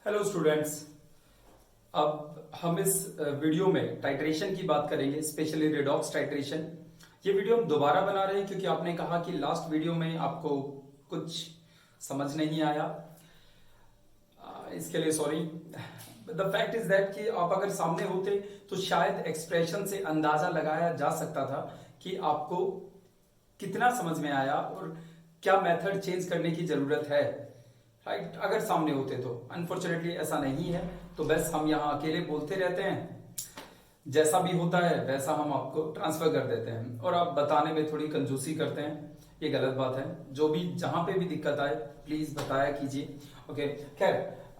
Hello students. अब हम इस वीडियो में टाइट्रेशन की बात करेंगे, स्पेशली रिडॉक्स टाइट्रेशन। ये वीडियो हम दोबारा बना रहे हैं क्योंकि आपने कहा कि लास्ट वीडियो में आपको कुछ समझ नहीं आया। इसके लिए sorry. The fact is that कि आप अगर सामने होते तो शायद एक्सप्रेशन से अंदाजा लगाया जा सकता था कि आपको कितना समझ में आया और क्या मेथड चेंज करने की जरूरत है। राइट, अगर सामने होते तो। अनफॉर्चुनेटली ऐसा नहीं है, तो बस हम यहाँ अकेले बोलते रहते हैं, जैसा भी होता है वैसा हम आपको ट्रांसफर कर देते हैं और आप बताने में थोड़ी कंजूसी करते हैं। ये गलत बात है। जो भी जहां पे भी दिक्कत आए प्लीज बताया कीजिए। ओके, खैर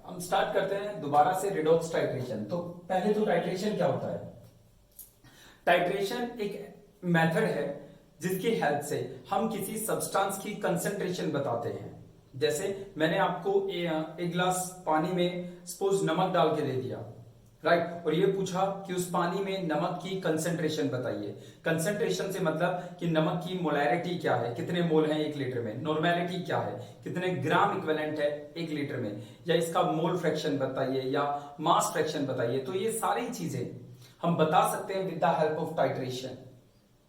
हम स्टार्ट करते हैं दोबारा से रिडॉक्स टाइट्रेशन। तो पहले तो टाइट्रेशन क्या होता है? टाइट्रेशन एक मेथड है जिसकी हेल्प से हम किसी सब्सटेंस की कंसंट्रेशन बताते हैं। जैसे मैंने आपको एक गिलास पानी में सपोज नमक डाल के दे दिया, राइट, और ये पूछा कि उस पानी में नमक की कंसंट्रेशन बताइए। कंसंट्रेशन से मतलब कि नमक की मोलैरिटी क्या है, कितने मोल हैं 1 लीटर में, नॉर्मेलिटी क्या है, कितने ग्राम इक्विवेलेंट है 1 लीटर में, या इसका मोल फ्रैक्शन बताइए या मास फ्रैक्शन बताइए। तो ये सारी चीजें हम बता सकते हैं with the help of titration,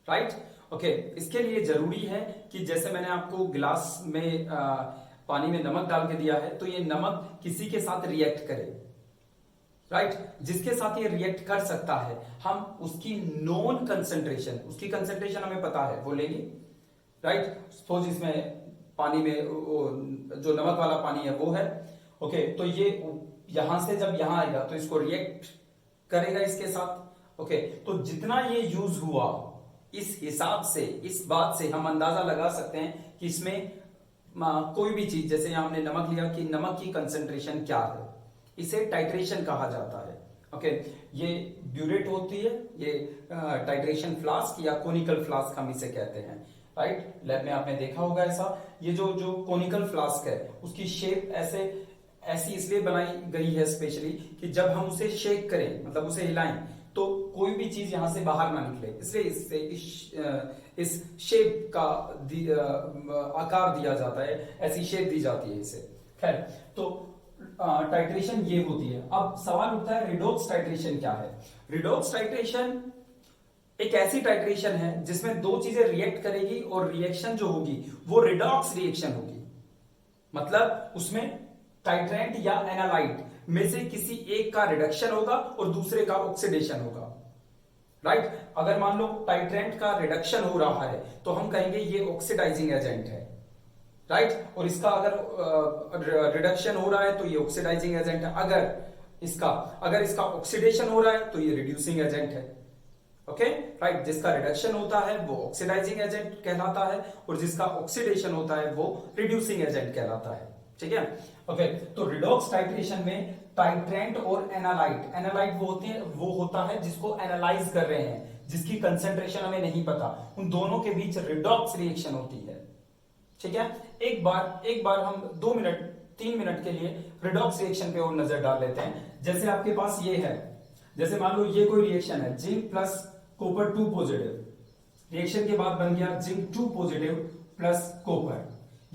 right. Okay, इसके लिए जरूरी है कि जैसे मैंने आपको गिलास में पानी में नमक डाल के दिया है, तो ये नमक किसी के साथ रिएक्ट करे, राइट। जिसके साथ ये रिएक्ट कर सकता है हम उसकी नॉन कंसंट्रेशन, उसकी कंसंट्रेशन हमें पता है वो लेंगे, राइट। सपोज इसमें पानी में जो नमक वाला पानी है वो है, ओके, तो ये यहां से जब यहां आएगा तो इसको रिएक्ट करेगा इसके साथ। ओके, तो जितना ये यूज हुआ इस हिसाब से, इस बात से हम अंदाजा लगा सकते हैं कि इसमें कोई भी चीज, जैसे यहां हमने नमक लिया, कि नमक की कंसंट्रेशन क्या है। इसे टाइट्रेशन कहा जाता है। ओके, ये ब्यूरेट होती है, ये टाइट्रेशन फ्लास्क या कोनिकल फ्लास्क हम इसे कहते हैं, राइट। लैब में आपने देखा होगा ऐसा। ये जो जो कोनिकल फ्लास्क है उसकी शेप ऐसी इसलिए बनाई गई है स्पेशली कि जब हम उसे शेक करें, मतलब उसे हिलाएं, तो कोई भी चीज यहां से बाहर ना निकले, इसलिए इससे इस शेप का आकार दिया जाता है, ऐसी शेप दी जाती है इसे। खैर, तो टाइट्रेशन ये होती है। अब सवाल उठता है रिडॉक्स टाइट्रेशन क्या है। रिडॉक्स टाइट्रेशन एक ऐसी टाइट्रेशन है जिसमें दो चीजें रिएक्ट करेगी और रिएक्शन जो होगी वो रिडॉक्स रिएक्शन होगी। मतलब उसमें टाइट्रेंट या एनालाइट में से किसी एक का रिडक्शन होगा और दूसरे का ऑक्सीडेशन होगा, राइट। अगर मान लो टाइट्रेंट का रिडक्शन हो रहा है तो हम कहेंगे ये ऑक्सीडाइजिंग एजेंट है, राइट। और इसका अगर रिडक्शन हो रहा है तो ये ऑक्सीडाइजिंग एजेंट है। अगर इसका ऑक्सीडेशन हो रहा है तो ये रिड्यूसिंग एजेंट है। Okay, right. जिसका रिडक्शन होता है वो ऑक्सीडाइजिंग एजेंट कहलाता है और जिसका ऑक्सीडेशन होता है वो रिड्यूसिंग एजेंट कहलाता है। ठीक है, ओके। तो रिडॉक्स टाइट्रेशन में टाइट्रेंट और एनालाइट वो होता है जिसको एनालाइज कर रहे हैं, जिसकी कंसेंट्रेशन हमें नहीं पता, उन दोनों के बीच रिडॉक्स रिएक्शन होती है। ठीक है, एक बार हम 2 मिनट 3 मिनट के लिए रिडॉक्स रिएक्शन पे और नजर डाल लेते हैं। जैसे आपके पास ये है, जैसे मान लो ये कोई रिएक्शन है, zinc plus copper 2 positive, reaction के बाद बन गया जिंक 2 पॉजिटिव प्लस कॉपर।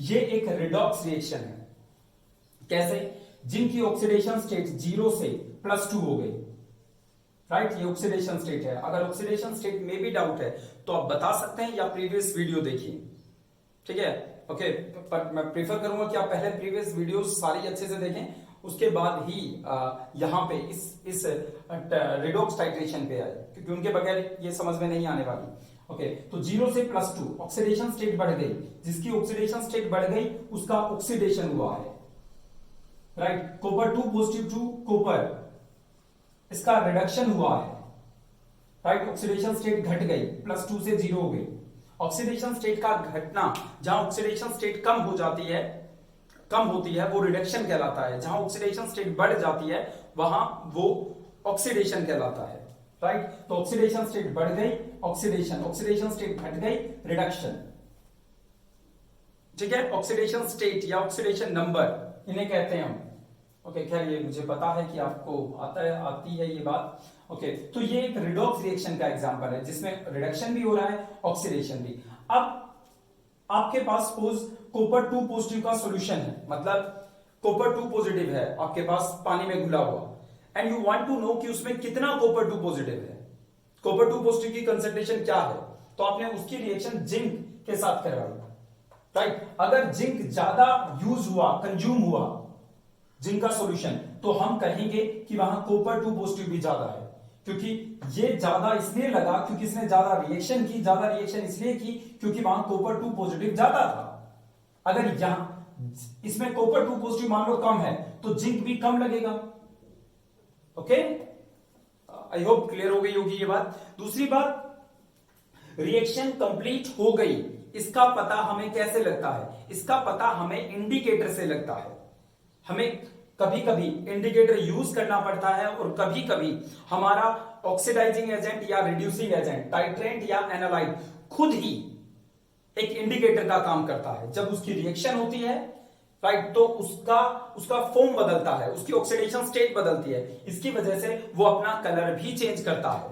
ये एक रिडॉक्स रिएक्शन है। कैसे? जिंक की ऑक्सीडेशन स्टेट 0 से +2 हो गई, राइट। ये ऑक्सीडेशन स्टेट है। अगर ऑक्सीडेशन स्टेट में भी डाउट है तो आप बता सकते हैं या प्रीवियस वीडियो देखिए। ठीक है, ओके। पर मैं प्रीफर करूंगा कि आप पहले प्रीवियस वीडियो सारी अच्छे से देखें, उसके बाद ही यहां पे इस रिडॉक्स टाइट्रेशन पे आए, क्योंकि उनके बगैर ये समझ में नहीं आने वाली। ओके, तो 0 से +2 ऑक्सीडेशन स्टेट बढ़ गई, जिसकी ऑक्सीडेशन स्टेट बढ़ गई उसका ऑक्सीडेशन हुआ है, right. Copper 2 positive to copper, इसका रिडक्शन हुआ है, राइट। ऑक्सीडेशन स्टेट घट गई, +2 से 0 हो गई। ऑक्सीडेशन स्टेट का घटना, जहां ऑक्सीडेशन स्टेट कम होती है वो रिडक्शन कहलाता है, जहां ऑक्सीडेशन स्टेट बढ़ जाती है वहां वो ऑक्सीडेशन कहलाता है, राइट। तो ऑक्सीडेशन स्टेट बढ़ गई, ऑक्सीडेशन स्टेट घट गई, रिडक्शन। ठीक है, ऑक्सीडेशन स्टेट या ऑक्सीडेशन नंबर इन्हें कहते हैं हम। ओके, खैर ये मुझे पता है कि आपको आती है ये बात। ओके, तो ये एक रिडॉक्स रिएक्शन का एग्जांपल है जिसमें रिडक्शन भी हो रहा है, ऑक्सीडेशन भी। अब आपके पास सपोज कॉपर 2 पॉजिटिव का सॉल्यूशन है, मतलब कॉपर 2 पॉजिटिव है आपके पास पानी में घुला हुआ, and you want to know कि उसमें कितना कॉपर 2 पॉजिटिव है, कॉपर 2 पॉजिटिव की कंसंट्रेशन क्या है, तो आपने उसकी रिएक्शन जिंक के साथ करवाई, राइट। अगर जिंक ज्यादा यूज हुआ, कंज्यूम हुआ जिंक का सॉल्यूशन, तो हम कहेंगे कि वहां कॉपर 2 पॉजिटिव भी ज्यादा है, क्योंकि ये ज्यादा इसलिए लगा क्योंकि इसने ज्यादा रिएक्शन की, ज्यादा रिएक्शन इसलिए की क्योंकि वहां कॉपर 2 पॉजिटिव ज्यादा था। अगर यहां इसमें कॉपर 2 पॉजिटिव मान लो कम है तो जिंक भी कम लगेगा। ओके, आई होप क्लियर हो गई होगी ये बात। दूसरी बात, रिएक्शन कंप्लीट हो गई, इसका पता हमें कैसे लगता है? इसका पता हमें इंडिकेटर से लगता है। हमें कभी कभी इंडिकेटर यूज करना पड़ता है और कभी कभी हमारा ऑक्सीडाइजिंग एजेंट या रिड्यूसिंग एजेंट, टाइट्रेंट या एनालाइट खुद ही एक इंडिकेटर का काम करता है। जब उसकी रिएक्शन होती है, राइट, तो उसका फॉर्म बदलता है, उसकी ऑक्सीडेशन स्टेट बदलती है, इसकी वजह से वो अपना कलर भी चेंज करता है।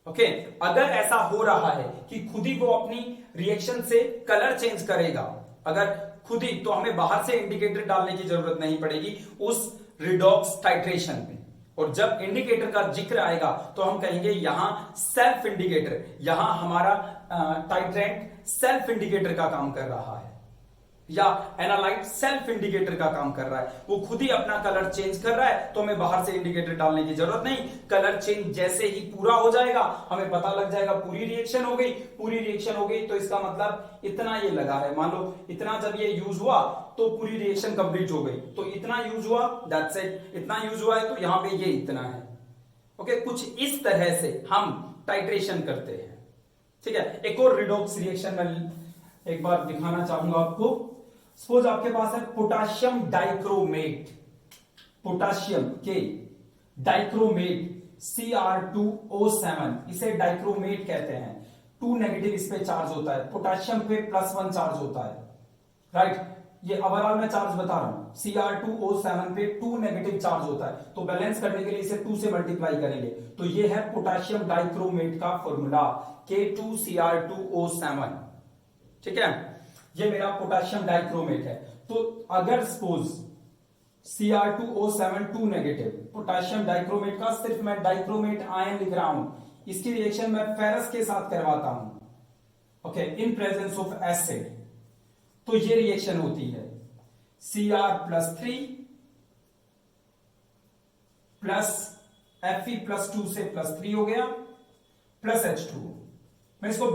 ओके, अगर ऐसा हो रहा है कि खुद ही वो अपनी रिएक्शन से कलर चेंज करेगा, अगर खुद ही, तो हमें बाहर से इंडिकेटर डालने की जरूरत नहीं पड़ेगी उस रिडॉक्स टाइट्रेशन में। और जब इंडिकेटर का जिक्र आएगा तो हम कहेंगे यहां सेल्फ इंडिकेटर, यहां हमारा टाइट्रेंट सेल्फ इंडिकेटर का काम कर रहा है या एनालाइट सेल्फ इंडिकेटर का काम कर रहा है, वो खुद ही अपना कलर चेंज कर रहा है, तो हमें बाहर से इंडिकेटर डालने की जरूरत नहीं। कलर चेंज जैसे ही पूरा हो जाएगा हमें पता लग जाएगा पूरी रिएक्शन हो गई। पूरी रिएक्शन हो गई तो इसका मतलब इतना ये लगा है, मान लो इतना जब ये यूज हुआ तो पूरी रिएक्शन कंप्लीट हो गई, तो इतना यूज हुआ, दैट्स इट, इतना यूज हुआ है तो यहां पे ये इतना है। ओके, कुछ इस तरह से हम टाइट्रेशन करते हैं। ठीक है, एक और रिडॉक्स रिएक्शन में एक बार दिखाना चाहूंगा आपको। सपोज आपके पास है पोटाशियम डाइक्रोमेट, पोटाशियम के डाइक्रोमेट Cr2O7, इसे डाइक्रोमेट कहते हैं। 2 नेगेटिव इस पे चार्ज होता है, पोटाशियम पे +1 चार्ज होता है, राइट। ये ओवरऑल मैं चार्ज बता रहा हूं, Cr2O7 पे 2 नेगेटिव चार्ज होता है, तो बैलेंस करने के लिए इसे 2 से मल्टीप्लाई करेंगे, तो ये है पोटाशियम डाइक्रोमेट का फॉर्मूला K2Cr2O7। ठीक है, ये मेरा पोटाशियम डाइक्रोमेट है। तो अगर suppose Cr2O7 2 negative, potassium dichromate का सिर्फ मैं डाइक्रोमेट आयन लिख रहा हूं, इसकी रिएक्शन मैं फेरस के साथ करवाता हूं, okay, in presence of acid, तो ये रिएक्शन होती है Cr+3 प्लस Fe+2 से +3 हो गया प्लस H2। मैं इसको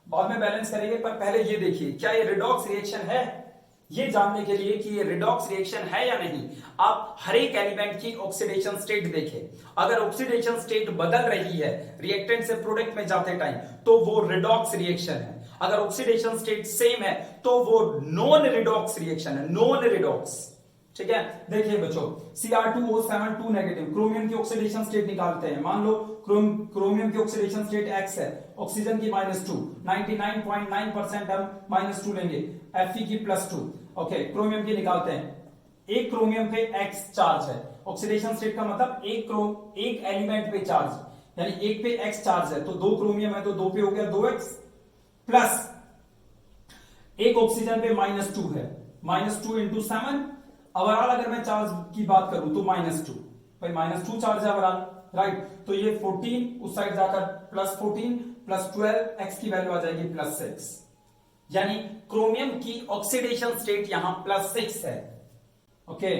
बाद में बैलेंस करेंगे, पर पहले ये देखिए क्या ये रिडॉक्स रिएक्शन है। ये जानने के लिए कि ये रिडॉक्स रिएक्शन है या नहीं, आप हर एक एलिमेंट की ऑक्सीडेशन स्टेट देखें। अगर ऑक्सीडेशन स्टेट बदल रही है रिएक्टेंट से प्रोडक्ट में जाते टाइम, तो वो रिडॉक्स रिएक्शन है। अगर ऑक्सीडेशन स्टेट सेम है तो वो नॉन रिडॉक्स रिएक्शन है, नॉन रिडॉक्स। ठीक है, देखिए बच्चों, Cr2O7 2 नेगेटिव, क्रोमियम की ऑक्सीडेशन स्टेट निकालते हैं। मान लो क्रोमियम की ऑक्सीडेशन स्टेट X है, ऑक्सीजन की -2, 99.9% हम -2 लेंगे, Fe की +2। ओके, क्रोमियम की निकालते हैं। एक क्रोमियम पे X चार्ज है, ऑक्सीडेशन स्टेट का मतलब एक एलिमेंट पे चार्ज, यानी एक पे X चार्ज है, तो 2 क्रोमियम है तो 2 पे हो गया 2X, प्लस एक ऑक्सीजन पे -2 है, -2 इंटू 7। ओवरऑल अगर मैं चार्ज की बात करूं तो -2, भाई -2 चार्ज है ओवरऑल, राइट। तो ये 14 उस साइड जाकर +14 +12, X की वैल्यू आ जाएगी +6, यानी क्रोमियम की ऑक्सीडेशन स्टेट यहां +6 है। ओके,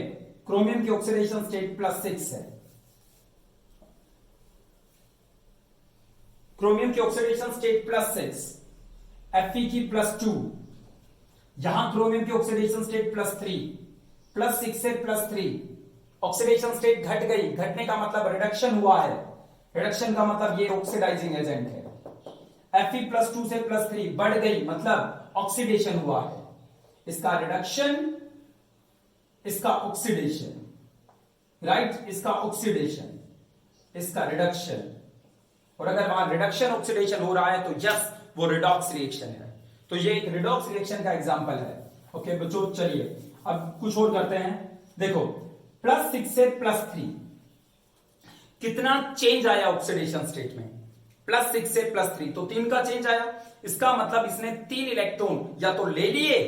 क्रोमियम की ऑक्सीडेशन स्टेट +6 है। क्रोमियम की ऑक्सीडेशन स्टेट +6, Fe की +2, यहां क्रोमियम की ऑक्सीडेशन स्टेट +3, +6 से +3, ऑक्सीडेशन स्टेट घट गई, घटने का मतलब रिडक्शन हुआ है, रिडक्शन का मतलब ये ऑक्सीडाइजिंग एजेंट है। Fe+2 से +3 बढ़ गई, मतलब ऑक्सीडेशन हुआ है। इसका रिडक्शन, इसका ऑक्सीडेशन, राइट, इसका ऑक्सीडेशन, इसका रिडक्शन। और अगर वहां रिडक्शन ऑक्सीडेशन हो रहा है तो यस, वो रिडॉक्स रिएक्शन है। तो ये एक रिडॉक्स रिएक्शन का एग्जांपल है। ओके बच्चों, चलिए अब कुछ और करते हैं। देखो, +6 से +3 कितना चेंज आया ऑक्सीडेशन स्टेट में? +6 से +3 तो 3 का चेंज आया। इसका मतलब इसने 3 इलेक्ट्रॉन या तो ले लिए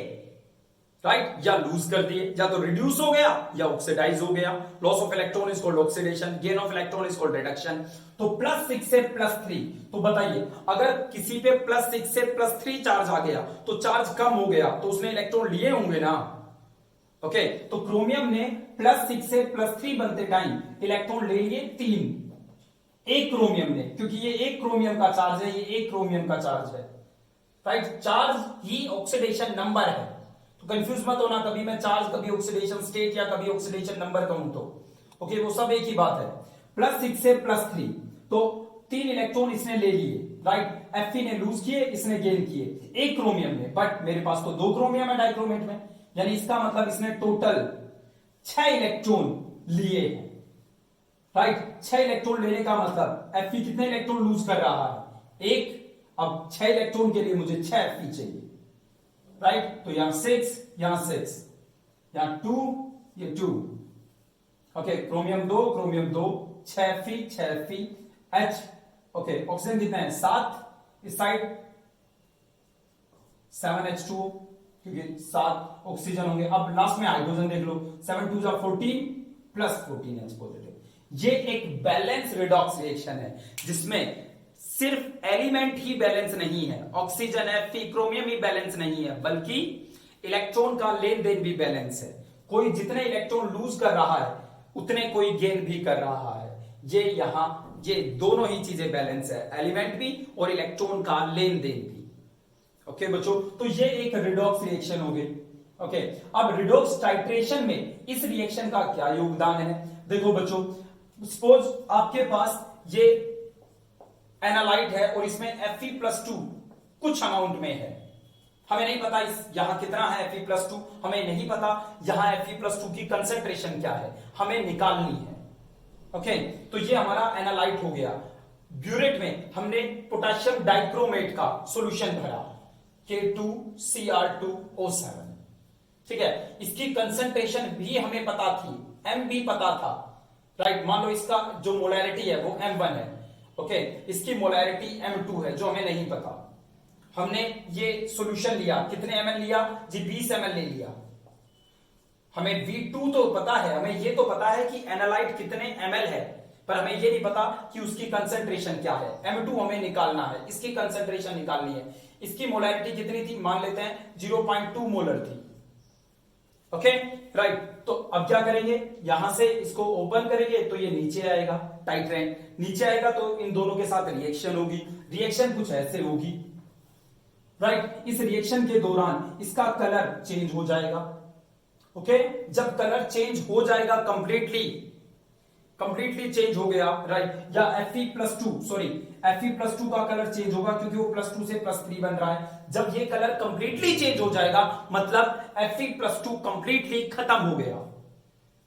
राइट, या लूज कर दिए, या तो रिड्यूस हो गया या ऑक्सीडाइज हो गया। Loss of electron is called oxidation, gain of electron is called reduction. तो +6 से +3, तो बताइए अगर किसी पे +6 से +3 चार्ज आ गया तो चार्ज कम हो गया, तो उसने इलेक्ट्रॉन लिए होंगे ना। ओके, तो क्रोमियम ने +6 से +3 बनते टाइम इलेक्ट्रॉन ले लिए 3 एक क्रोमियम ने, क्योंकि ये एक क्रोमियम का चार्ज है, ये एक क्रोमियम का चार्ज है। राइट, चार्ज ही ऑक्सीडेशन नंबर है, तो कंफ्यूज मत होना कभी मैं चार्ज कभी ऑक्सीडेशन स्टेट या कभी ऑक्सीडेशन नंबर कहूं तो। ओके, वो सब एक ही बात है। +6 से +3, तो 3 इलेक्ट्रॉन इसने ले लिए। राइट, Fe ने लूज किए, इसने गेन किए एक क्रोमियम में, बट मेरे पास तो 2 क्रोमियम है डाइक्रोमेट में, यानी इसका मतलब इसने टोटल 6 इलेक्ट्रॉन लिए। राइट, 6 इलेक्ट्रॉन लेने का मतलब Fe कितने इलेक्ट्रॉन लूज कर रहा है? एक। अब 6 इलेक्ट्रॉन के लिए मुझे 6 Fe चाहिए। राइट, तो यहां 6, यहां 6, यहां 2, ये 2। Okay, chromium 2, chromium 2, 6 Fe, 6 Fe, H। Okay, oxygen कितना है? 7, इस साइड 7H2O, क्योंकि 7 ऑक्सीजन होंगे। अब लास्ट में हाइड्रोजन देख लो, 7 2 जा 14 प्लस 14H पॉजिटिव। ये एक बैलेंस रिडॉक्स रिएक्शन है जिसमें सिर्फ एलिमेंट ही बैलेंस नहीं है, ऑक्सीजन है, Fe, क्रोमियम ही बैलेंस नहीं है, बल्कि इलेक्ट्रॉन का लेन देन भी बैलेंस है। कोई जितने इलेक्ट्रॉन लूज कर रहा है उतने कोई गेन भी कर रहा है। ये दोनों ही चीजें बैलेंस है, एलिमेंट भी और इलेक्ट्रॉन का लेन देन भी। ओके बच्चों, तो ये एक रिडॉक्स रिएक्शन हो गई। ओके, अब रिडॉक्स टाइट्रेशन में इस रिएक्शन का क्या योगदान है? देखो बच्चों, सपोज आपके पास ये एनालाइट है और इसमें Fe+2 कुछ अमाउंट में है, हमें नहीं पता इस यहां कितना है Fe+2, हमें नहीं पता यहां Fe+2 की कंसेंट्रेशन क्या है, हमें निकालनी है। ओके, तो ये हमारा एनालाइट हो गया। ब्यूरेट में हमने पोटेशियम डाइक्रोमेट का सॉल्यूशन भरा, K2Cr2O7। ठीक है, इसकी कंसेंट्रेशन भी हमें पता थी, M भी पता था। राइट, मान लो इसका जो मोलैरिटी है वो M1 है। ओके, इसकी मोलैरिटी M2 है जो हमें नहीं पता। हमने ये सॉल्यूशन लिया, कितने ml लिया जी? 20 ml ले लिया। हमें V2 तो पता है, हमें ये तो पता है कि एनालाइट कितने ml है, पर हमें ये नहीं पता कि उसकी कंसेंट्रेशन क्या है। M2 हमें निकालना है, इसकी कंसेंट्रेशन निकालनी है। इसकी मोलैरिटी कितनी थी? मान लेते हैं 0.2 मोलर थी। ओके, राइट, तो अब क्या करेंगे? यहां से इसको ओपन करेंगे तो ये नीचे आएगा, टाइट्रेंट नीचे आएगा, तो इन दोनों के साथ रिएक्शन होगी। रिएक्शन कुछ ऐसे होगी। राइट, इस रिएक्शन के दौरान इसका कलर चेंज हो जाएगा। ओके, जब कलर चेंज हो जाएगा कंप्लीटली चेंज हो गया, राइट, या Fe+2 का कलर चेंज होगा क्योंकि वो +2 से +3 बन रहा है। जब ये कलर कंप्लीटली चेंज हो जाएगा मतलब Fe+2 कंप्लीटली खत्म हो गया।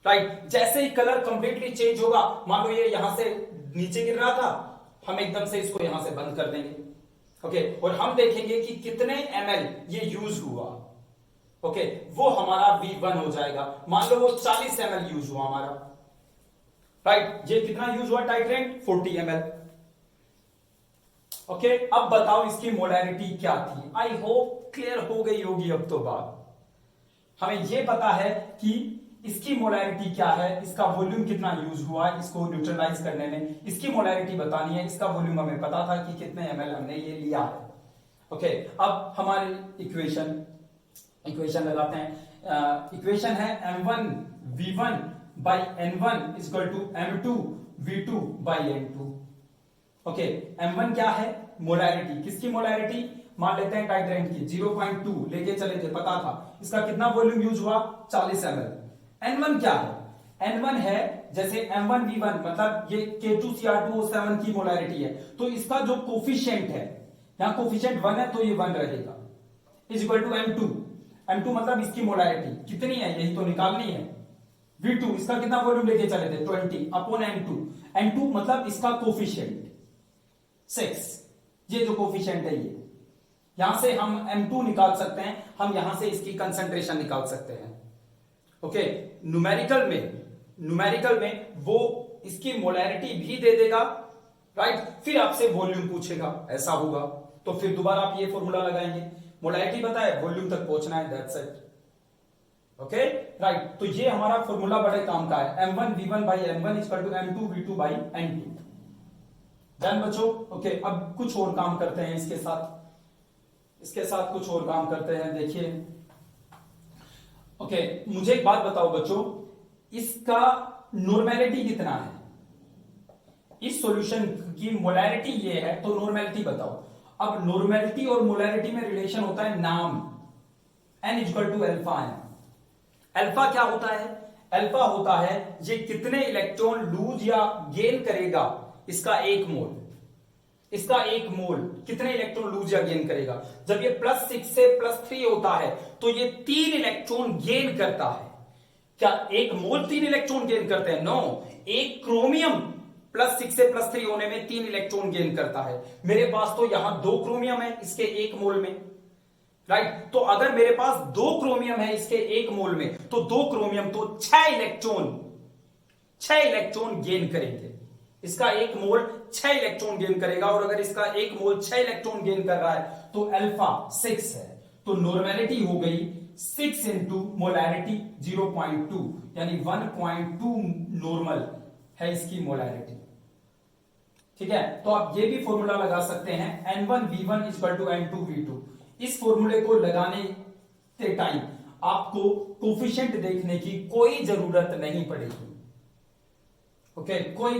राइट, जैसे ही कलर कंप्लीटली चेंज होगा, मान लो ये यहां से नीचे गिर रहा था, हम एकदम से इसको यहां से बंद कर देंगे। ओके, और हम देखेंगे कि कितने ml ये यूज हुआ। ओके, वो हमारा V1 हो जाएगा। मान लो वो 40 ml यूज हुआ हमारा। राइट, ये कितना यूज हुआ टाइट्रेंट? 40 ml। ओके, अब बताओ इसकी मोलैरिटी क्या थी? आई होप क्लियर हो गई होगी अब तो बात। हमें यह पता है कि इसकी मोलैरिटी क्या है, इसका वॉल्यूम कितना यूज हुआ इसको न्यूट्रलाइज करने में, इसकी मोलैरिटी बतानी है, इसका वॉल्यूम हमें पता था कि कितने ml हमने ये लिया है। ओके, अब हमारी इक्वेशन लगाते हैं। इक्वेशन है M1V1/N1 = M2V2/N2। ओके, M1 क्या है? मोलैरिटी। किसकी मोलैरिटी? मान लेते हैं टाइट्रेंट की, 0.2 लेके चले थे, पता था। इसका कितना वॉल्यूम यूज हुआ? 40 ml। N1 क्या है? N1 है जैसे M1V1 मतलब ये K2Cr2O7 की मोलैरिटी है, तो इसका जो कोफिशिएंट है, यहां कोफिशिएंट 1 है तो ये 1 रहेगा, = M2। M2 मतलब इसकी मोलैरिटी कितनी है, यही तो निकालनी है। V2 इसका कितना वॉल्यूम लेके चले थे? 20/N2। N2 मतलब इसका कोफिशिएंट 6, ये जो कोफिशिएंट है ये, यहां से हम M2 निकाल सकते हैं, हम यहां से इसकी कंसेंट्रेशन निकाल सकते हैं। ओके, न्यूमेरिकल में वो इसकी मोलैरिटी भी दे देगा। राइट, फिर आपसे वॉल्यूम पूछेगा, ऐसा होगा तो फिर दोबारा आप ये फॉर्मूला लगाएंगे। मोलैरिटी पता है, वॉल्यूम तक पहुंचना है, दैट्स इट। Okay right. तो ये हमारा फॉर्मूला बड़े काम का है, M1V1 by M1 equal to M2V2 by N2। Done बच्चों। ओके अब कुछ और काम करते हैं इसके साथ कुछ और काम करते हैं। देखिए ओके मुझे एक बात बताओ बच्चों, इसका नॉर्मेलिटी कितना है? इस सॉल्यूशन की मोलैरिटी ये है, तो नॉर्मेलिटी बताओ। अब नॉर्मेलिटी और मोलैरिटी में रिलेशन होता है नाम, N इक्वल टू अल्फा है। अल्फा क्या होता है? अल्फा होता है ये कितने इलेक्ट्रॉन लूज या गेन करेगा, इसका एक मोल। इसका एक मोल कितने इलेक्ट्रॉन लूज या गेन करेगा। जब ये +6 से +3 होता है तो ये 3 इलेक्ट्रॉन गेन करता है। क्या एक मोल 3 इलेक्ट्रॉन गेन करते हैं? नो, एक क्रोमियम +6 से +3 होने में 3 इलेक्ट्रॉन गेन करता है। मेरे पास तो यहां 2 क्रोमियम है इसके एक मोल में, राइट। तो अगर मेरे पास 2 क्रोमियम है इसके एक मोल में, तो 2 क्रोमियम तो 6 इलेक्ट्रॉन गेन करेंगे। इसका एक मोल 6 इलेक्ट्रॉन गेन करेगा, और अगर इसका एक मोल 6 इलेक्ट्रॉन गेन कर रहा है तो अल्फा 6 है। तो नॉर्मेलिटी हो गई 6 इंटू मोलैरिटी 0.2, यानी 1.2 नॉर्मल है इसकी मोलैरिटी। ठीक है, तो आप ये भी फॉर्मूला लगा सकते हैं N1V1 इक्वल टू N2V2। इस फॉर्मूले को लगाने के टाइम आपको कोफिशिएंट देखने की कोई जरूरत नहीं पड़ेगी। ओके कोई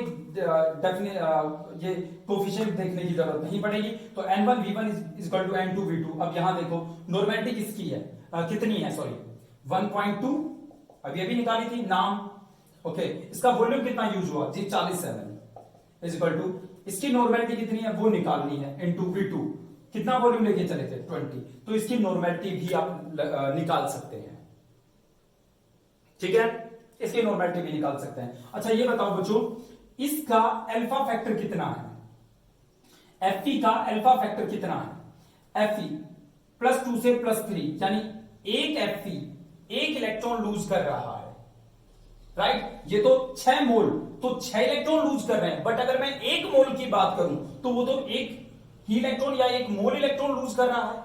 ये कोफिशिएंट देखने की जरूरत नहीं पड़ेगी। तो N1V1 इक्वल टू N2V2। अब यहां देखो नॉर्मेलिटी किसकी है, कितनी है, सॉरी 1.2, अब ये भी निकाली थी नाम। ओके इसका वॉल्यूम कितना यूज हुआ जी, 40 ml इक्वल टू इसकी नॉर्मेलिटी कितनी है वो निकालनी है, इनटू V2 कितना वॉल्यूम लेके चले थे 20, तो इसकी नॉर्मेलिटी भी आप निकाल सकते हैं। ठीक है, इसकी नॉर्मेलिटी भी निकाल सकते हैं। अच्छा ये बताओ बच्चों, इसका अल्फा फैक्टर कितना है? Fe का अल्फा फैक्टर कितना है? Fe +2 से +3, यानी एक Fe एक इलेक्ट्रॉन लूज कर रहा है, राइट। ये तो 6 मोल, तो 6 इलेक्ट्रॉन लूज कर रहे हैं, बट अगर मैं एक मोल की बात करूं तो वो तो एक ही इलेक्ट्रॉन या एक मोल इलेक्ट्रॉन लूज कर रहा है,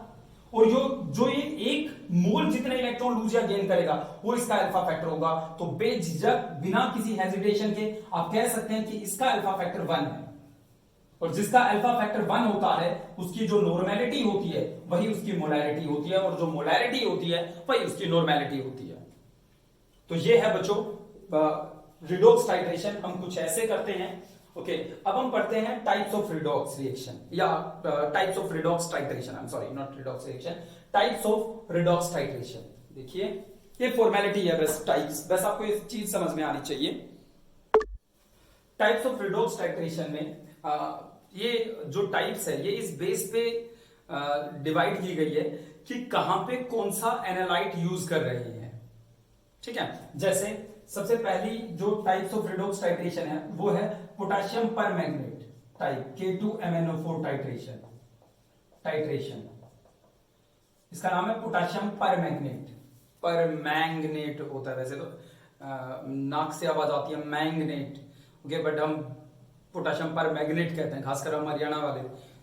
और जो ये एक मोल जितने इलेक्ट्रॉन लूज या गेन करेगा वो इसका अल्फा फैक्टर होगा। तो बेझिझक बिना किसी हेजिटेशन के आप कह सकते हैं कि इसका अल्फा फैक्टर 1 है, और जिसका अल्फा फैक्टर 1 होता है उसकी जो नॉर्मेलिटी होती है वही उसकी मोलैरिटी होती है, और जो मोलैरिटी होती है वही उसकी नॉर्मेलिटी होती है। तो ये है बच्चों रिडॉक्स टाइट्रेशन, हम कुछ ऐसे करते हैं। ओके अब हम पढ़ते हैं टाइप्स ऑफ रिडॉक्स रिएक्शन, या types of redox titration, I am sorry not redox reaction, types of redox titration. देखिए ये फॉर्मेलिटी है बस, टाइप्स, बस आपको ये चीज समझ में आनी चाहिए। टाइप्स ऑफ रिडॉक्स टाइट्रेशन में ये जो टाइप्स है ये इस बेस पे डिवाइड की गई है कि कहां पे कौन सा एनालाइट यूज कर रहे हैं। ठीक है, जैसे सबसे पहली जो टाइप्स ऑफ रिडॉक्स टाइट्रेशन है वो है पोटेशियम पर मैग्नेट टाइप K2MnO4 टाइट्रेशन। इसका नाम है पोटेशियम पर मैंगनेट होता है, वैसे तो नाक से आवाज आती है मैंगनेट, ओके, बट हम पोटेशियम पर मैग्नेट कहते हैं, खासकर हम हरियाणा वाले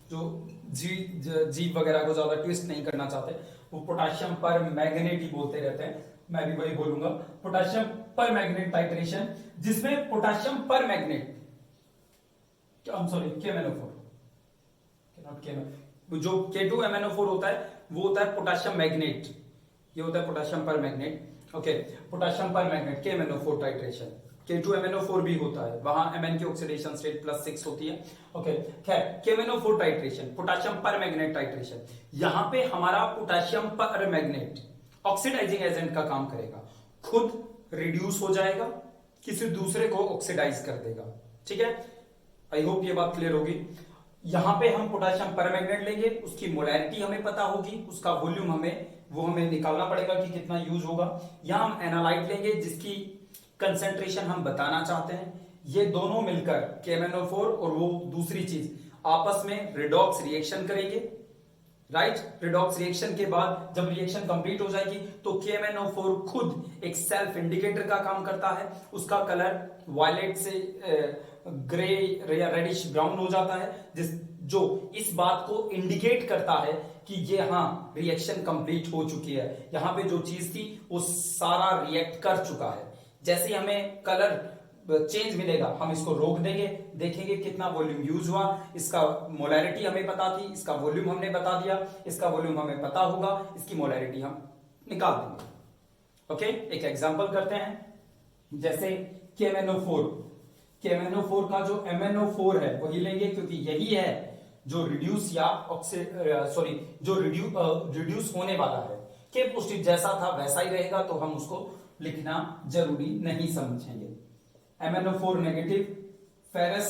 जो जी वगैरह को ज्यादा ट्विस्ट नहीं करना चाहते वो पोटेशियम पर मैग्नेट ही बोलते रहते हैं, मैं भी वही बोलूंगा पोटेशियम पर मैग्नेट टाइट्रेशन, जिसमें पोटेशियम पर मैग्नेट KMnO4 जो K2MnO4 होता है वो होता है पोटेशियम मैग्नेट, ये होता है पोटेशियम पर मैग्नेट। ओके पोटेशियम पर मैग्नेट KMnO4 टाइट्रेशन, K2MnO4 भी होता है, वहां Mn की ऑक्सीडेशन स्टेट +6 होती है। ओके खैर KMnO4 टाइट्रेशन पोटेशियम पर मैग्नेट टाइट्रेशन, यहां पे हमारा पोटेशियम पर मैग्नेट ऑक्सीडाइजिंग एजेंट का काम करेगा, खुद रिड्यूस हो जाएगा, किसी दूसरे को ऑक्सीडाइज कर देगा। ठीक है, आई होप ये बात क्लियर होगी। यहां पे हम पोटेशियम परमैग्नेट लेंगे, उसकी मोलैरिटी हमें पता होगी, उसका वॉल्यूम हमें निकालना पड़ेगा कि कितना यूज होगा। यहां हम एनालाइट लेंगे जिसकी कंसेंट्रेशन हम बताना चाहते हैं, ये दोनों मिलकर KMnO4 और वो दूसरी चीज आपस में रिडॉक्स रिएक्शन करेंगे, राइट। रिडॉक्स रिएक्शन के बाद जब रिएक्शन कंप्लीट हो जाएगी तो KMnO4 खुद एक सेल्फ इंडिकेटर का काम करता है, उसका कलर वायलेट से ग्रे या रेडिश ब्राउन हो जाता है, जो इस बात को इंडिकेट करता है कि ये हाँ रिएक्शन कंप्लीट हो चुकी है, यहां पे जो चीज थी वो सारा रिएक्ट कर चुका है। जैसे हमें कलर चेंज मिलेगा हम इसको रोक देंगे, देखेंगे कितना वॉल्यूम यूज हुआ, इसका मोलैरिटी हमें पता थी, इसका वॉल्यूम हमने बता दिया, इसका वॉल्यूम हमें पता होगा, इसकी मोलैरिटी हम निकाल देंगे। ओके, एक एग्जांपल करते हैं, जैसे KMnO4, KMnO4 का जो MnO4 है वही लेंगे क्योंकि यही है जो रिड्यूस या जो रिड्यूस होने वाला है। K पॉजिटिव जैसा था वैसा ही रहेगा, तो हम उसको लिखना जरूरी नहीं समझेंगे। MnO4 नेगेटिव, फेरस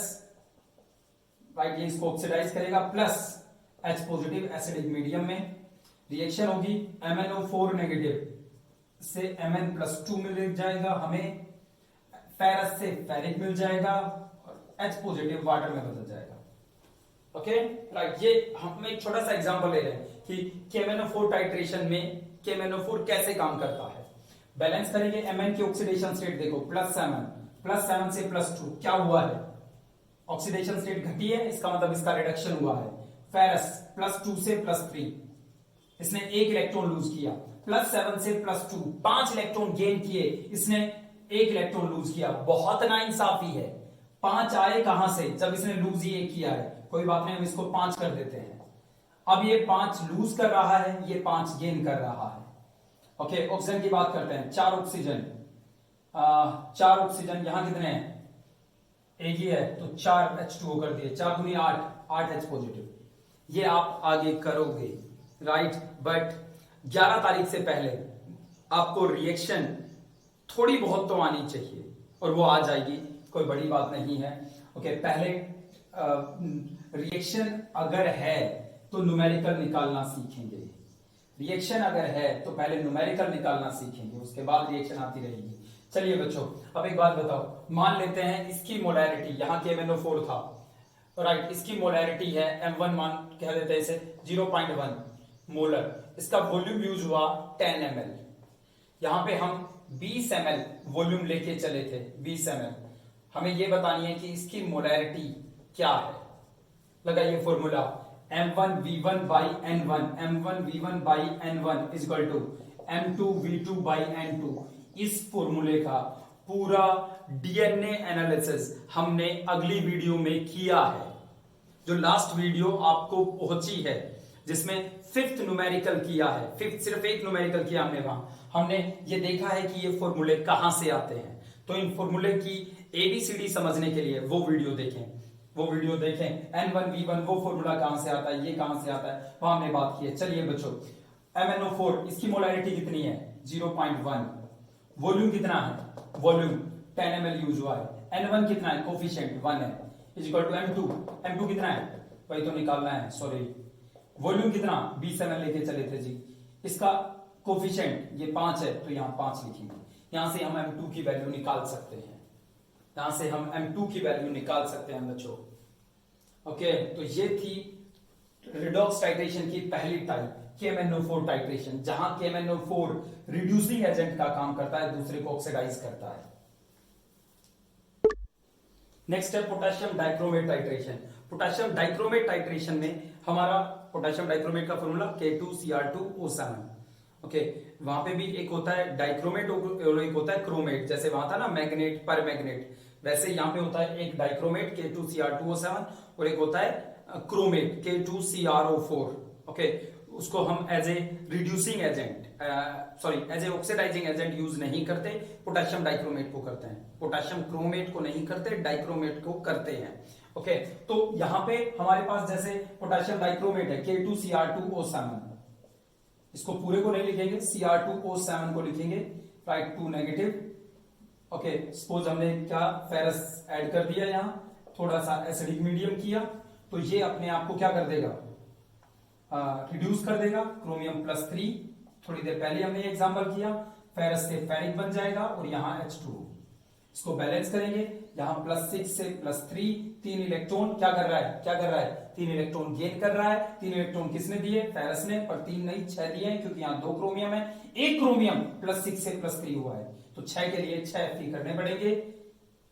राइट ये इसको ऑक्सीडाइज करेगा, plus H positive acidic medium में रिएक्शन होगी, MnO4 नेगेटिव से Mn+2 मिल जाएगा हमें, फेरस से फेरिक मिल जाएगा और H पॉजिटिव वाटर में बदल जाएगा। ओके राइट, ये हम एक छोटा सा एग्जांपल ले रहे हैं कि KMnO4 टाइट्रेशन में KMnO4 कैसे काम करता है। बैलेंस करेंगे, Mn की ऑक्सीडेशन स्टेट देखो, +7 से +2 क्या हुआ है, ऑक्सीडेशन स्टेट घटी है, इसका मतलब इसका रिडक्शन हुआ है। फेरस +2 से +3, इसने 1 इलेक्ट्रॉन लूज किया, +7 से +2 5 इलेक्ट्रॉन गेन किए, इसने 1 इलेक्ट्रॉन लूज किया। बहुत नाइंसाफी है, 5 आए कहां से, जब इसने लूज ये किया है। कोई बात नहीं, हम इसको 5 कर देते हैं। अब ये 5 लूज कर रहा है, ये 5 गेन कर रहा है। ओके, ऑक्सीजन की बात करते हैं, 4 ऑक्सीजन यहां कितने हैं, एक ही है, तो 4 H2O कर दिए, 4 दूनी 8 H पॉजिटिव। ये आप आगे करोगे राइट, बट 11 तारीख से पहले आपको रिएक्शन थोड़ी बहुत तो आनी चाहिए और वो आ जाएगी, कोई बड़ी बात नहीं है। ओके, पहले रिएक्शन अगर है तो न्यूमेरिकल निकालना सीखेंगे। रिएक्शन अगर है तो पहले न्यूमेरिकल निकालना सीखेंगे, उसके बाद रिएक्शन आती रहेगी। चलिए बच्चों, अब एक बात बताओ, मान लेते हैं इसकी मोलैरिटी, यहां KMnO4 था राइट, इसकी मोलैरिटी है M1, मान कह देते हैं इसे 0.1 मोलर, इसका वॉल्यूम यूज हुआ 10 ml। यहां पे हम 20 ml वॉल्यूम लेके चले थे, 20 ml। हमें यह बतानी है कि इसकी मोलैरिटी क्या है। लगाइए formula, M1V1/N1, M1V1/N1 is equal to M2V2/N2। इस फॉर्मूले का पूरा डीएनए एनालिसिस हमने अगली वीडियो में किया है, जो लास्ट वीडियो आपको पहुंची है, जिसमें 5th न्यूमेरिकल किया है, 5th सिर्फ एक न्यूमेरिकल किया हमने। वहां हमने ये देखा है कि ये फॉर्मूले कहां से आते हैं, तो इन फॉर्मूले की ABCD समझने के लिए वो वीडियो देखें, N1V1 वो फॉर्मूला कहां से आता है, ये कहां से आता है, वहां हमने बात की है। चलिए बच्चों, MnO4 इसकी मोलैरिटी कितनी है, 0.1, वॉल्यूम कितना है, वॉल्यूम 10 ml यूज हुआ है, N1 कितना है, कोफिशिएंट 1 है, इज इक्वल टू M2 कितना है, वही तो निकालना है, सॉरी, वॉल्यूम कितना 20 ml लेके चले थे जी, इसका कोफिशिएंट ये 5 है, तो यहां 5 लिखेंगे। यहां से हम M2 की वैल्यू निकाल सकते हैं, बच्चों। ओके, तो ये थी रिडॉक्स टाइट्रेशन की पहली टाइप, KMnO4 टाइट्रेशन, जहां KMnO4 रिड्यूसिंग एजेंट का काम करता है, दूसरे को ऑक्सीडाइज करता है। नेक्स्ट है potassium dichromate titration. Potassium dichromate titration में हमारा पोटेशियम डाइक्रोमेट का फॉर्मूला K2Cr2O7। ओके, वहां पे भी एक होता है डाइक्रोमेट और एक होता है क्रोमेट, जैसे वहां था ना मैग्नेट पर मैग्नेट, वैसे यहां पे होता है एक डाइक्रोमेट K2Cr2O7 और एक होता है क्रोमेट K2CrO4। ओके, उसको हम as a reducing agent as a oxidizing agent use नहीं करते, पोटेशियम डाइक्रोमेट को करते हैं, पोटेशियम क्रोमेट को नहीं करते, डाइक्रोमेट को करते हैं। ओके, तो यहां पे हमारे पास जैसे पोटेशियम डाइक्रोमेट है K2Cr2O7, इसको पूरे को नहीं लिखेंगे, Cr2O7 को लिखेंगे, राइट, 2 नेगेटिव। ओके, सपोज हमने क्या फेरस ऐड कर दिया, यहां थोड़ा सा एसिडिक मीडियम किया, तो ये अपने आप को क्या कर देगा, रिड्यूस कर देगा, क्रोमियम +3, थोड़ी देर पहले हमने एग्जांपल किया, फेरस से फेरिक बन जाएगा और यहां H2O। इसको बैलेंस करेंगे, यहां +6 से +3, 3 इलेक्ट्रॉन क्या कर रहा है, 3 इलेक्ट्रॉन गेन कर रहा है। 3 इलेक्ट्रॉन किसने दिए, फेरस ने, पर 3 नहीं 6 दिए हैं, क्योंकि यहां 2 क्रोमियम है, एक क्रोमियम +6 से +3 हुआ है, तो 6 के लिए 6 Fe करने पड़ेंगे।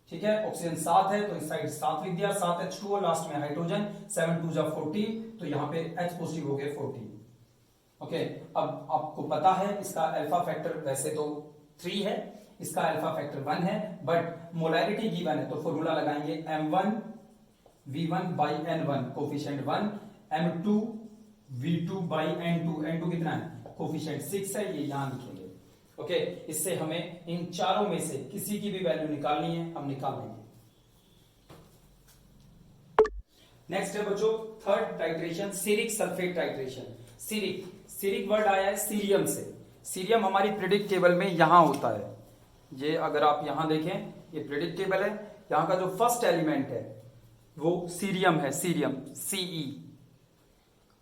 ठीक है, ऑक्सीजन 7 है तो इस साइड 7 लिख दिया, 7H2 और लास्ट में हाइड्रोजन, 7 2 जा 14, तो यहाँ पे H पॉजिटिव हो गया 14। ओके, अब आपको पता है इसका अल्फा फैक्टर वैसे तो 3 है, इसका अल्फा फैक्टर 1 है, बट मोलैरिटी गिवन है तो फॉर्मूला लगाएंगे M1 V1 by N1 coefficient 1, M2 V2 by N2, N2 कितना है, कोफिशिएंट 6 है, ये यहां लिखेंगे। ओके, इससे हमें इन चारों में से किसी की भी वैल्यू निकालनी है, हम निकाल लेंगे। नेक्स्ट है बच्चों third titration, ceric sulphate titration. Ceric word आया है सीरियम से। सीरियम हमारी पीरियोडिक टेबल में यहां होता है, ये अगर आप यहां देखें ये पीरियोडिक टेबल है, यहां का जो फर्स्ट एलिमेंट है वो सीरियम है, सीरियम Ce।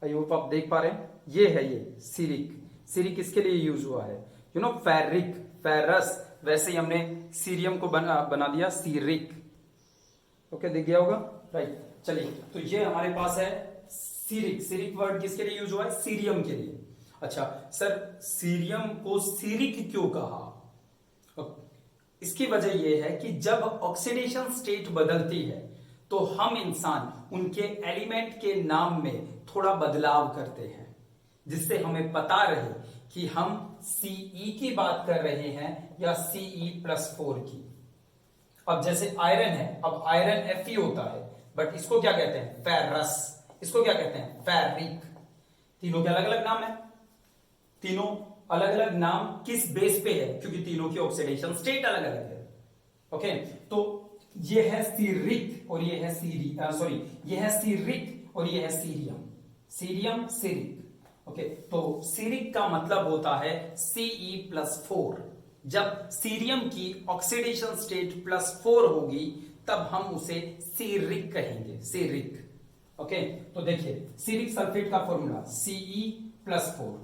आई होप आप देख पा रहे हैं, ये है ये सीरिक किसके लिए यूज हुआ है, यू नो फेरिक, फेरस, वैसे ही हमने सीरियम को बना दिया सीरिक। ओके, दिख गया होगा, राइट। चलिए, तो ये हमारे पास है सीरिक वर्ड किसके लिए यूज हुआ है, सीरियम के लिए। अच्छा सर, सीरियम को सीरिक क्यों कहा? इसकी वजह यह है कि जब ऑक्सीडेशन स्टेट बदलती है तो हम इंसान उनके एलिमेंट के नाम में थोड़ा बदलाव करते हैं, जिससे हमें पता रहे कि हम Ce की बात कर रहे हैं या Ce+4 की। अब जैसे आयरन है, अब आयरन Fe होता है, बट इसको क्या कहते हैं, फेरस, इसको क्या कहते हैं, फेरिक। तीनों के अलग अलग नाम है, तीनों अलग अलग नाम किस बेस पे है, क्योंकि तीनों की ऑक्सीडेशन स्टेट अलग अलग है। ओके, तो ये है सीरिक और ये है ये है सीरिक और ये है सीरिक। ओके, तो सीरिक का मतलब होता है Ce+4। जब सीरियम की ऑक्सीडेशन स्टेट +4 होगी तब हम उसे सीरिक कहेंगे, सीरिक। ओके, तो देखिए सीरिक सल्फेट का फॉर्मूला Ce+4,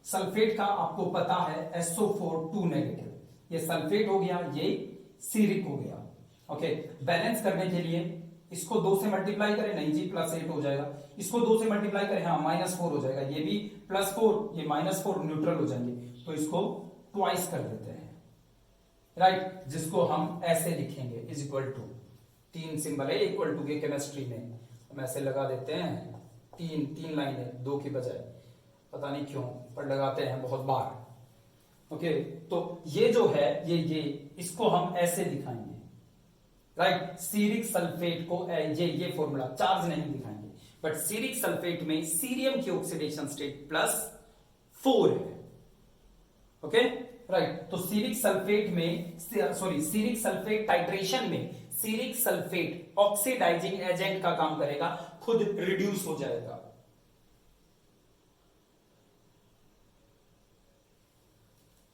सल्फेट का आपको पता है SO4 2 नेगेटिव, ये सल्फेट हो गया, ये सीरिक हो गया। ओके, बैलेंस करने के लिए इसको 2 से मल्टीप्लाई करें, नहीं जी +8 हो जाएगा, इसको 2 से मल्टीप्लाई करें, हाँ -4 हो जाएगा, ये भी +4 ये -4 न्यूट्रल हो जाएंगे, तो इसको ट्वाइस कर देते हैं, राइट, जिसको हम ऐसे लिखेंगे इज इक्वल टू, 3 सिंबल है इक्वल टू के केमिस्ट्री में, हम ऐसे लगा देते हैं, तीन लाइन है 2 की बजाय, पता नहीं क्यों पर लगाते हैं बहुत बार। ओके, तो ये जो है ये इसको हम ऐसे दिखाएंगे, राइट। सीरिक सल्फेट को ये फॉर्मूला चार्ज नहीं दिखाएंगे, बट सीरिक सल्फेट में सीरियम की ऑक्सीडेशन स्टेट +4 है। ओके, राइट, तो सीरिक सल्फेट टाइट्रेशन में सीरिक सल्फेट ऑक्सीडाइजिंग एजेंट का काम करेगा, खुद रिड्यूस हो जाएगा।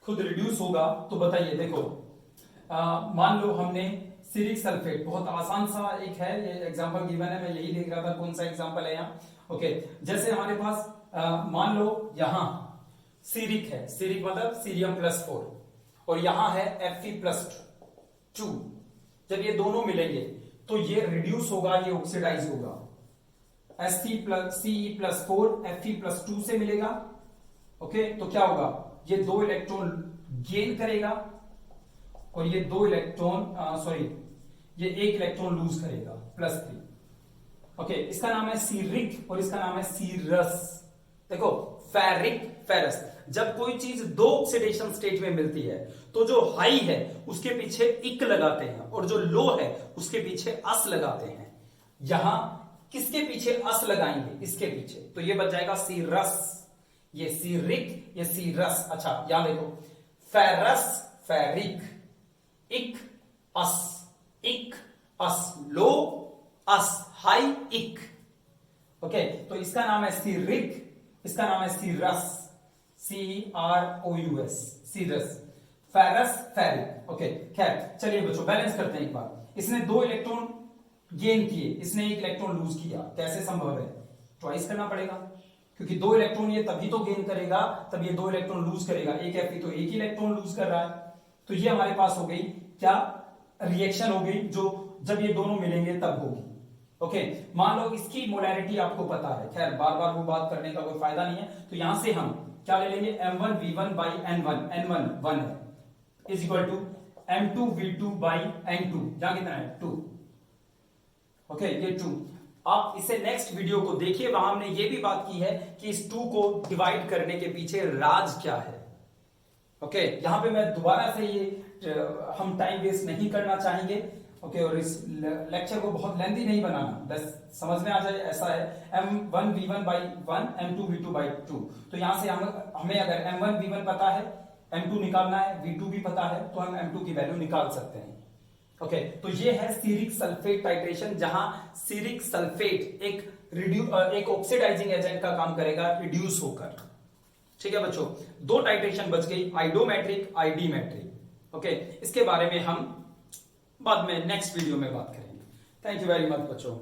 खुद रिड्यूस होगा तो बताइए, देखो मान लो हमने सीरिक सल्फेट, बहुत आसान सा एक है ये एग्जांपल गिवन है, मैं यही देख रहा था कौन सा एग्जांपल है यहाँ। ओके, जैसे हमारे पास मान लो यहां सीरिक है, सीरिक मतलब सीरियम +4 और यहां है Fe+2, जब ये दोनों मिलेंगे तो ये रिड्यूस होगा, ये ऑक्सीडाइज होगा, Ce+4 Fe+2 से मिलेगा। ओके, तो क्या होगा, ये 2 इलेक्ट्रॉन गेन करेगा और ये 2 इलेक्ट्रॉन ये 1 इलेक्ट्रॉन लूज करेगा, +3। ओके, इसका नाम है सीरिक और इसका नाम है सीरस। देखो फेरिक, फेरस, जब कोई चीज 2 ऑक्सीडेशन स्टेट में मिलती है तो जो हाई है उसके पीछे इक लगाते हैं और जो लो है उसके पीछे अस लगाते हैं। यहां किसके पीछे अस लगाएंगे, इसके पीछे, तो ये बच जाएगा सीरस, ये सीरिक, ये सीरस। अच्छा यहां देखो, फेरस, फेरिक, इक अस, लो अस, हाई इक। ओके, तो इसका नाम है सीरिक, इसका नाम है cerous, CROUS, cerous, ferrous, ferric. Okay, खैर चलिए बच्चों बैलेंस करते हैं एक बार। इसने 2 इलेक्ट्रॉन गेन किए, इसने 1 इलेक्ट्रॉन लूज किया, कैसे संभव है, ट्वाइस करना पड़ेगा, क्योंकि 2 इलेक्ट्रॉन ये तभी तो गेन करेगा, तब ये 2 इलेक्ट्रॉन लूज करेगा, एक Fe तो 1 ही इलेक्ट्रॉन लूज कर रहा है। तो ये हमारे पास हो गई क्या, रिएक्शन हो गई, जो जब ये दोनों मिलेंगे तब होगी। ओके, मान लो इसकी मोलैरिटी आपको पता है, खैर बार बार वो बात करने का कोई फायदा नहीं है, तो यहां से हम क्या ले लेंगे, M1 V1 by N1, N1 1 है, इज इक्वल टू M2V2/N2, जहां कितना है 2। ओके, ये 2। आप इसे नेक्स्ट वीडियो को देखिए, वहां हमने ये भी बात की है कि इस 2 को डिवाइड करने के पीछे राज क्या है। ओके, यहां पे मैं दोबारा से ये हम टाइम वेस्ट नहीं करना चाहेंगे। ओके, और इस लेक्चर को बहुत लेंथी नहीं बनाना, बस समझ में आ जाए ऐसा है। M1V1/1, M2V2/2। तो यहां से हमें अगर M1V1 पता है, M2 निकालना है, V2 भी पता है, तो हम M2 की वैल्यू निकाल सकते हैं। ओके, तो ये है सीरिक सल्फेट टाइट्रेशन, जहां सीरिक सल्फेट एक ऑक्सीडाइजिंग एजेंट का काम करेगा रिड्यूस होकर। ठीक है बच्चों, 2 टाइट्रेशन बच गई, आइडोमेट्रिक, आईडीमेट्रिक। ओके, इसके बारे में हम बाद में नेक्स्ट वीडियो में बात करेंगे। थैंक यू वेरी मच बच्चों।